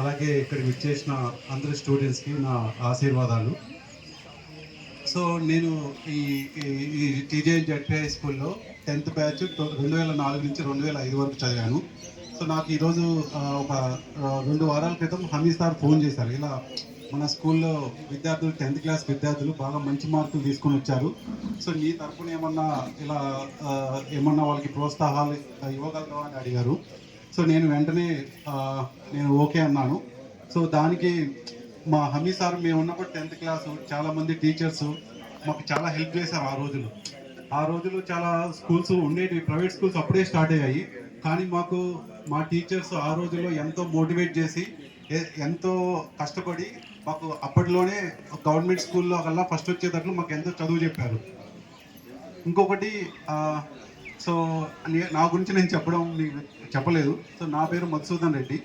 అలాగే ఇక్కడికి విచ్చేసిన అందరి స్టూడెంట్స్కి నా ఆశీర్వాదాలు. సో నేను ఈ ఈ టీజే జెడ్పీఐ స్కూల్లో 10th బ్యాచ్ 2004 నుంచి 2005 వరకు చదివాను. సో నాకు ఈరోజు ఒక 2 వారాల క్రితం హమీద్ సార్ ఫోన్ చేశారు. ఇలా మన స్కూల్లో విద్యార్థులు 10th క్లాస్ విద్యార్థులు బాగా మంచి మార్కులు తీసుకొని వచ్చారు. సో నీ తరఫున ఏమన్నా ఇలా ఏమన్నా వాళ్ళకి ప్రోత్సాహాలు ఇవ్వగలరా అని అడిగారు. సో నేను వెంటనే నేను ఓకే అన్నాను. సో దానికి మా హమీ సార్ మేము ఉన్నప్పుడు 10th క్లాసు చాలామంది టీచర్స్ మాకు చాలా హెల్ప్ చేశారు. ఆ రోజులు చాలా స్కూల్స్ ఉండేటివి, ప్రైవేట్ స్కూల్స్ అప్పుడే స్టార్ట్ అయ్యాయి. కానీ మా టీచర్స్ ఆ రోజుల్లో ఎంతో మోటివేట్ చేసి ఎంతో కష్టపడి మాకు అప్పట్లోనే గవర్నమెంట్ స్కూల్లో కల్లా ఫస్ట్ వచ్చేటట్లు మాకు ఎంతో చదువు చెప్పారు. ఇంకొకటి సో నా గురించి నేను చెప్పలేదు. సో నా పేరు Madhusudan Reddy.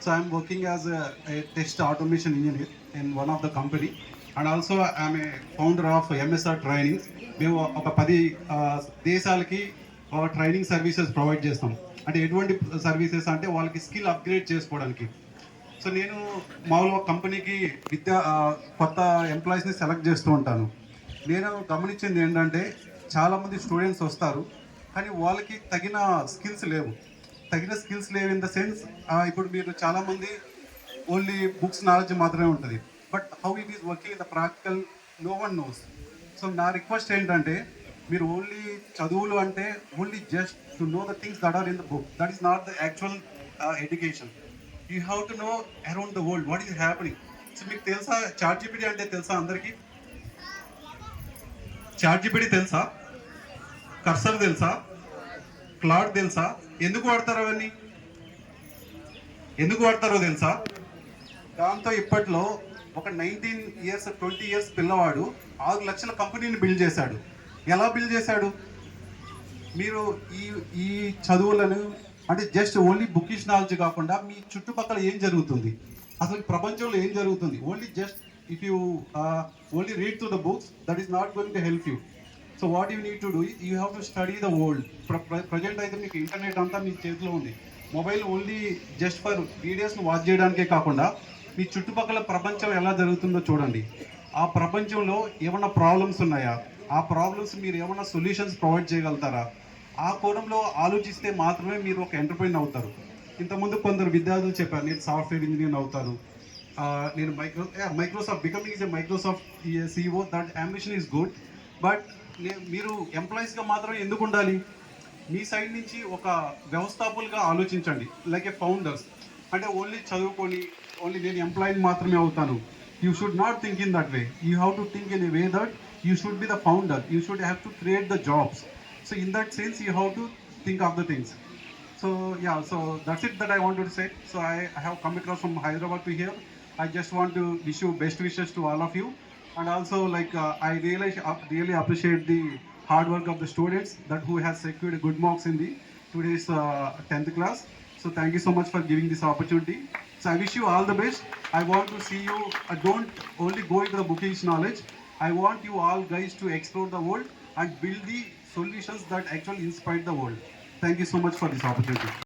So I'm working as a test automation engineer in one of the company, and also I'm a founder of MSR Trainings. మేము ఒక 10 దేశాలకి ట్రైనింగ్ సర్వీసెస్ ప్రొవైడ్ చేస్తాం. అంటే ఎటువంటి సర్వీసెస్ అంటే వాళ్ళకి స్కిల్ అప్గ్రేడ్ చేసుకోవడానికి. సో నేను మామూలుగా కంపెనీకి కొత్త ఎంప్లాయీస్ని సెలెక్ట్ చేస్తూ ఉంటాను. నేను గమనించింది ఏంటంటే చాలామంది స్టూడెంట్స్ వస్తారు, కానీ వాళ్ళకి తగిన స్కిల్స్ లేవు ఇన్ ద సెన్స్ ఇప్పుడు మీరు చాలామంది ఓన్లీ బుక్స్ నాలెడ్జ్ మాత్రమే ఉంటుంది, but how it is working in the practical no one knows. So నా రిక్వెస్ట్ ఏంటంటే మీరు ఓన్లీ చదువులు అంటే only just to know the things that are in the book, that is not the actual education. You have to know around the world what is happening. So మీకు తెలుసా ChatGPT అంటే తెలుసా? అందరికీ ChatGPT తెలుసా? Cursor తెలుసా? Cloud తెలుసా? ఎందుకు వాడతారో తెలుసా? దాంతో ఇప్పట్లో ఒక 19 years 20 years పిల్లవాడు 6 లక్షల కంపెనీని బిల్డ్ చేశాడు. ఎలా బిల్డ్ చేశాడు? మీరు ఈ చదువులను అంటే జస్ట్ ఓన్లీ బుకిష్ నాలెడ్జ్ కాకుండా మీ చుట్టుపక్కల ఏం జరుగుతుంది, అసలు ప్రపంచంలో ఏం జరుగుతుంది, only just if you only read through the books, that is not going to help you. So what you need to do you have to study the world. Present అయితే మీకు ఇంటర్నెట్ అంతా మీ చేతిలో ఉంది. మొబైల్ ఓన్లీ జస్ట్ ఫర్ వీడియోస్ని watch చేయడానికే కాకుండా మీ చుట్టుపక్కల ప్రపంచం ఎలా జరుగుతుందో చూడండి. ఆ ప్రపంచంలో ఏమైనా ప్రాబ్లమ్స్ ఉన్నాయా, ఆ ప్రాబ్లమ్స్ మీరు ఏమైనా సొల్యూషన్స్ ప్రొవైడ్ చేయగలుగుతారా? ఆ కోణంలో ఆలోచిస్తే మాత్రమే మీరు ఒక ఎంటర్ప్రైనర్ అవుతారు. ఇంతకుముందు కొందరు విద్యార్థులు చెప్పారు నేను సాఫ్ట్వేర్ ఇంజనీర్ అవుతాను, నేను Microsoft becoming is a Microsoft CEO. That ambition is good, but మీరు ఎంప్లాయీస్గా మాత్రమే ఎందుకు ఉండాలి? మీ సైడ్ నుంచి ఒక వ్యవస్థాపకులుగా ఆలోచించండి, లైక్ ఏ ఫౌండర్స్. అంటే ఓన్లీ చదువుకొని ఓన్లీ నేను ఎంప్లాయీని మాత్రమే అవుతాను. You should not think in that way. You have to think in a way that you should be the founder. You should have to create the jobs. So in that sense you have to think of the things. So yeah, so that's it that I wanted to say. So I have come across from Hyderabad to here. I just want to wish you best wishes to all of you, and also like I really appreciate the hard work of the students that who has secured good marks in the today's 10th class. So thank you so much for giving this opportunity. So I wish you all the best. I want to see you don't only go into the bookish knowledge. I want you all guys to explore the world and build the solutions that actually inspire the world. Thank you so much for this opportunity.